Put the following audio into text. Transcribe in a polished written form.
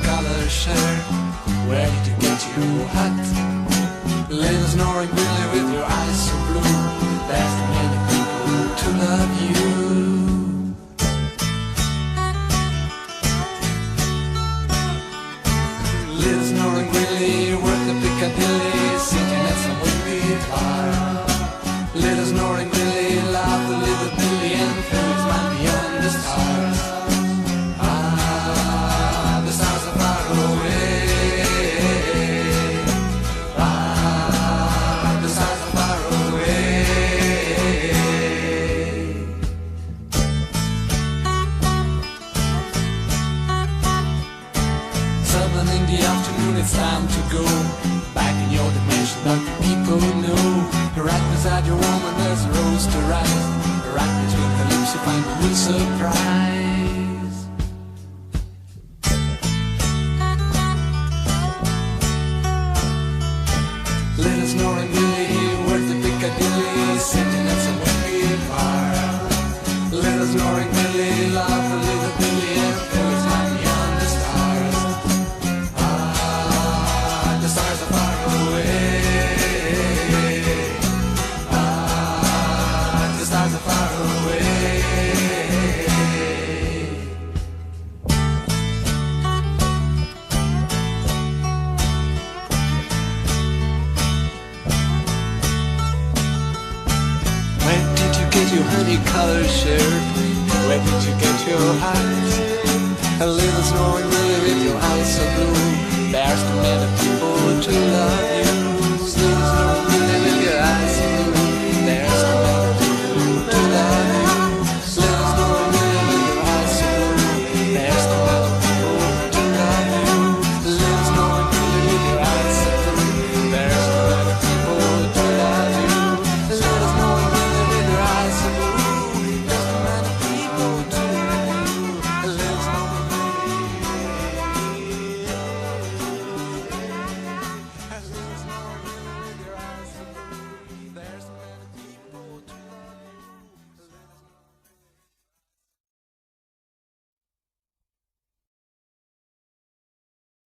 honey-colored shirt? Where did you get your hat? Little snoring Billy with your eyes so blue. There's too many people to love you. Little snoring Billy worked the Piccadilly, sitting at some windy bar. Little snoring Billy loved the little Billy and flew his mind beyond the stars. Ah, the stars are far away. Ah, the stars are far away. Seven in the afternoon, it's time to go back in your dimension that the people know. Right beside your woman there's a rose to rise. Right between her lips you find a real surprise. Little snoring Billy worked the Piccadilly, sitting at some windy bar. Little snoring Billy loved the little Billy and flew his mind beyond the stars. Ah, the stars are far away. The stars are far away. Where did you get your honey-colored shirt? Where did you get your hat? A little snoring Billy with your eyes so blue. There's too many people to love you.